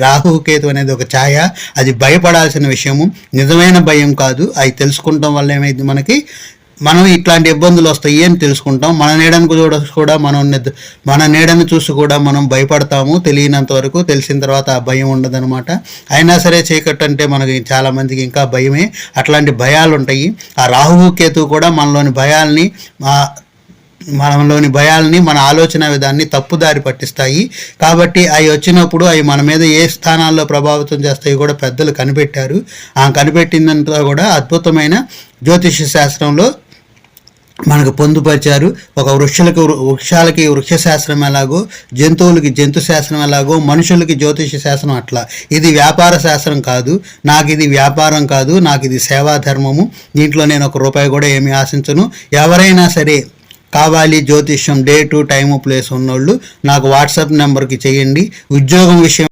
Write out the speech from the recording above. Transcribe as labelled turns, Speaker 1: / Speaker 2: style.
Speaker 1: రాహుకేతు అనేది ఒక ఛాయ, అది భయపడాల్సిన విషయము, నిజమైన భయం కాదు. అవి తెలుసుకుంటాం వల్ల ఏమైంది, మనం ఇట్లాంటి ఇబ్బందులు వస్తాయి అని తెలుసుకుంటాం. మన నీడను చూసి కూడా మనం భయపడతాము తెలియనంత వరకు. తెలిసిన తర్వాత ఆ భయం ఉండదన్నమాట. అయినా సరే చీకటి అంటే మనకి చాలామందికి ఇంకా భయమే. అట్లాంటి భయాలు ఉంటాయి. ఆ రాహువు కేతు కూడా మనలోని భయాల్ని మన ఆలోచన విధాన్ని తప్పుదారి పట్టిస్తాయి. కాబట్టి అవి వచ్చినప్పుడు అవి మన మీద ఏ స్థానాల్లో ప్రభావితం చేస్తాయి కూడా పెద్దలు కనిపెట్టారు. ఆ కనిపెట్టిందంతా కూడా అద్భుతమైన జ్యోతిష శాస్త్రంలో మనకు పొందుపరిచారు. ఒక వృక్షాలకి వృక్ష శాస్త్రం ఎలాగో, జంతువులకి జంతు శాస్త్రం ఎలాగో, మనుషులకి జ్యోతిష శాస్త్రం అట్లా. ఇది వ్యాపార శాస్త్రం కాదు, నాకు ఇది వ్యాపారం కాదు, నాకు ఇది సేవా ధర్మము. దీంట్లో నేను ₹1 కూడా ఏమీ ఆశించను. ఎవరైనా సరే కావాలి జ్యోతిష్యం, డేటు, టైము, ప్లేస్ ఉన్నోళ్ళు నాకు వాట్సాప్ నెంబర్కి చేయండి. ఉద్యోగం విషయం